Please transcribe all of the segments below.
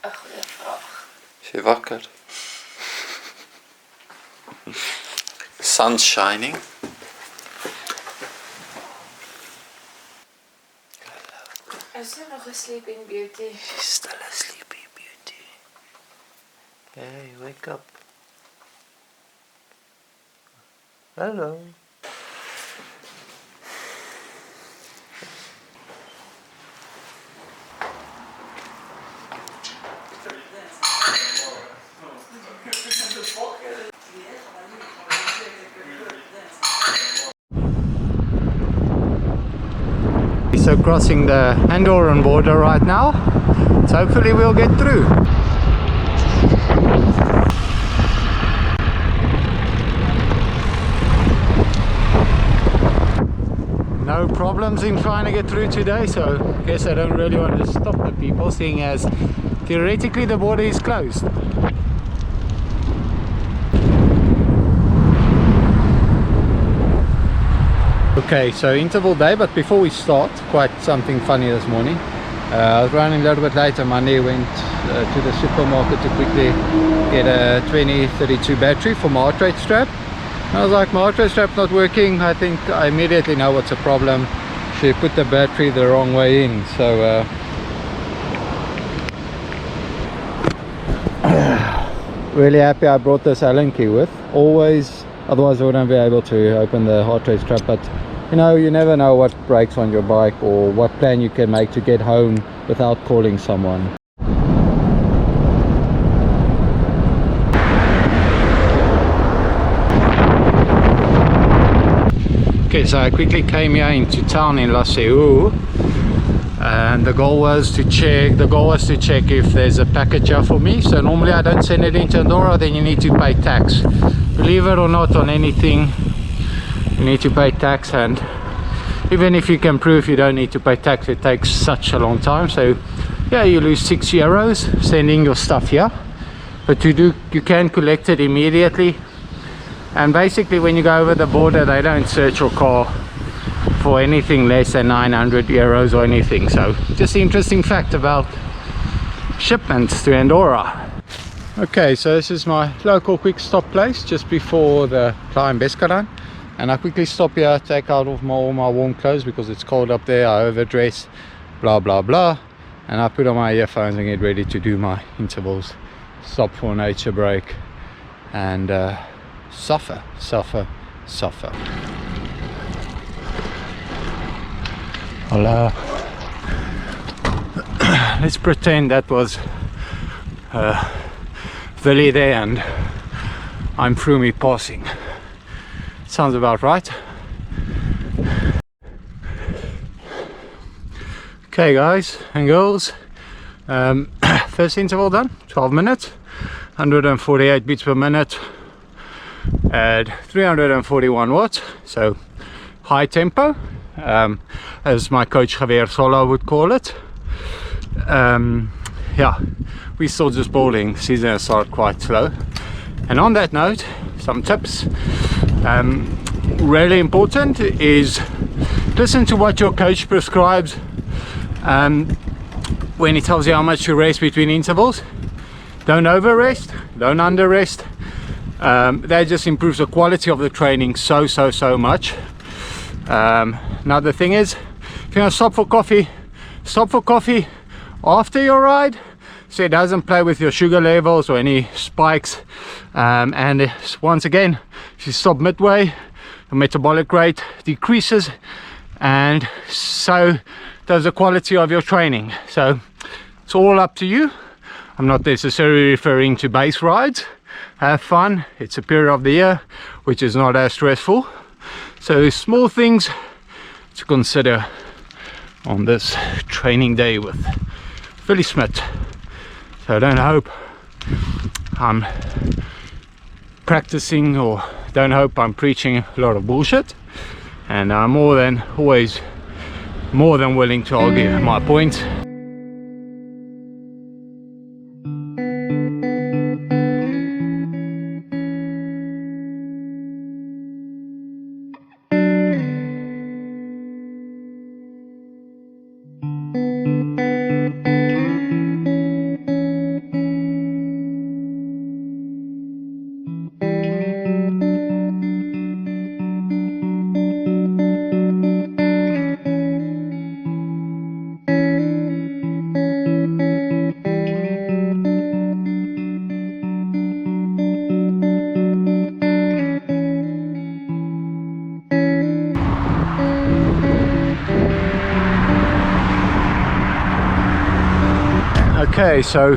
'n goeie vraag. Is jy wakker? Sun's shining. Is sy nog 'n sleeping beauty? She's still a sleepy beauty. Hey, wake up. Hello. So crossing the Andorran border right now, so hopefully we'll get through. No problems in trying to get through today, so I guess I don't really want to stop the people, seeing as theoretically the border is closed. Okay, so interval day, but before we start, quite something funny this morning. I was running a little bit late on Monday, went to the supermarket to quickly get a 2032 battery for my heart rate strap. And I was like, my heart rate strap's not working. I think I immediately know what's the problem. She put the battery the wrong way in, so really happy I brought this Allen key with. Always, otherwise I wouldn't be able to open the heart rate strap, but you know, you never know what breaks on your bike or what plan you can make to get home without calling someone. Okay, so I quickly came here into town in La Seu, and the goal was to check if there's a package here for me. So normally I don't send it into Andorra, then you need to pay tax. Believe it or not, on anything you need to pay tax, and even if you can prove you don't need to pay tax, it takes such a long time. So yeah, you lose €6 sending your stuff here, but you can collect it immediately. And basically when you go over the border, they don't search your car for anything less than €900 or anything. So just an interesting fact about shipments to Andorra. Okay, so this is my local quick stop place just before the Climb Bescaran, and I quickly stop here, take out all my warm clothes because it's cold up there. I overdress, blah blah blah, and I put on my earphones and get ready to do my intervals, stop for a nature break, and suffer. Hola. Let's pretend that was Valley there and I'm through me passing. Sounds about right. Okay guys and girls, first interval done, 12 minutes, 148 beats per minute at 341 watts, so high tempo, as my coach Javier Sola would call it. Yeah, we still just bowling, season has started quite slow. And on that note, some tips. Really important is listen to what your coach prescribes when he tells you how much to rest between intervals. Don't over rest, don't under rest. That just improves the quality of the training so much. Another thing is, if you're gonna stop for coffee after your ride, so it doesn't play with your sugar levels or any spikes. And once again, if you stop midway, the metabolic rate decreases, and so does the quality of your training. So it's all up to you. I'm not necessarily referring to base rides. Have fun, it's a period of the year which is not as stressful, so small things to consider on this training day with Philly Smith. So I don't hope I'm practicing, or don't hope I'm preaching a lot of bullshit, and I'm more than willing to argue my point. Okay, so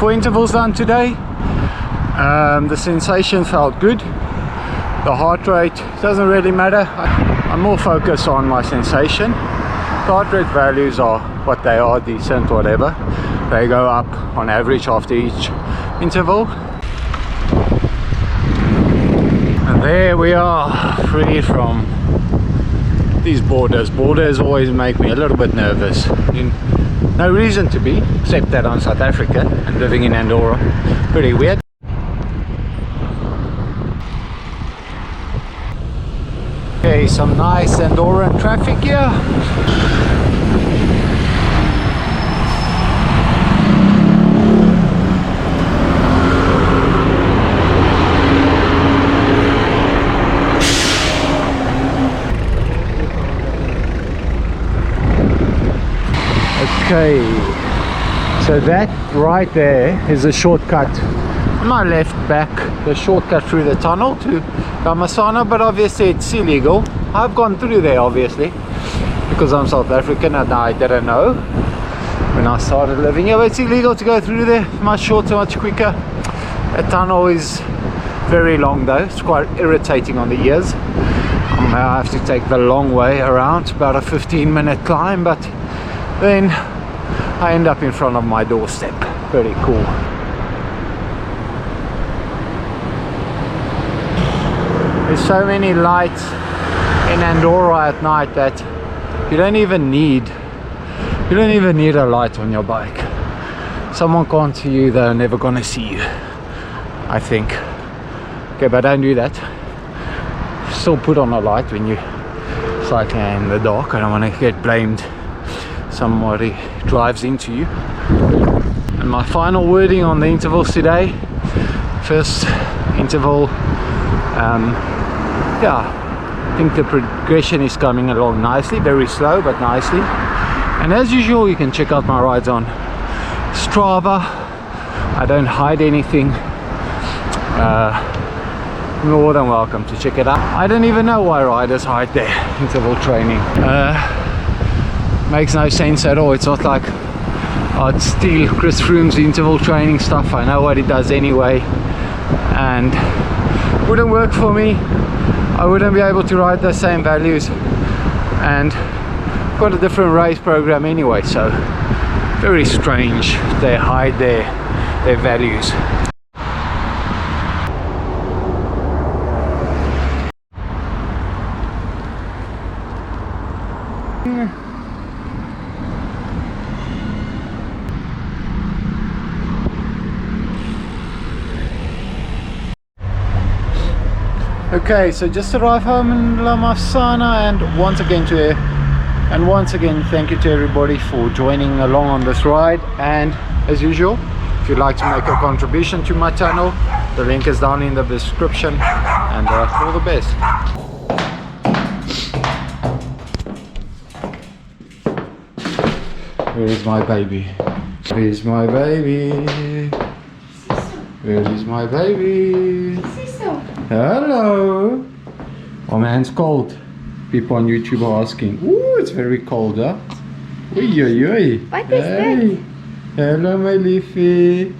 4 intervals done today. The sensation felt good. The heart rate doesn't really matter. I'm more focused on my sensation. The heart rate values are what they are, decent, whatever. They go up on average after each interval. And there we are, free from these borders. Borders always make me a little bit nervous. No reason to be, except that I'm South African and living in Andorra. Pretty weird. Okay, some nice Andorran traffic here. Okay, so that right there is a shortcut on my left back, the shortcut through the tunnel to Ramasana, but obviously it's illegal. I've gone through there obviously because I'm South African and I didn't know when I started living here, but it's illegal to go through there. Much shorter, much quicker. The tunnel is very long though, it's quite irritating on the ears. I have to take the long way around, about a 15-minute climb, but then I end up in front of my doorstep. Pretty cool. There's so many lights in Andorra at night that you don't even need a light on your bike. Someone can't see you, they're never gonna see you, I think. Okay, but don't do that. Still put on a light when you're cycling in the dark. I don't want to get blamed. Somebody drives into you. And my final wording on the intervals today. First interval, yeah, I think the progression is coming along nicely, very slow but nicely. And as usual, you can check out my rides on Strava. I don't hide anything. You're more than welcome to check it out. I don't even know why riders hide their interval training. Makes no sense at all. It's not like I'd steal Chris Froome's interval training stuff. I know what he does anyway, and wouldn't work for me. I wouldn't be able to ride the same values, and got a different race program anyway, so very strange they hide their values. Okay, so just arrived home in Ramasana, and once again thank you to everybody for joining along on this ride. And as usual, if you'd like to make a contribution to my channel, the link is down in the description, and all the best. Where is my baby? Where is my baby? Where is my baby? Hello! Oh, my hand's cold. People on YouTube are asking. Ooh, it's very cold, huh? Oi, oi, oi. What is that? Hello, my leafy.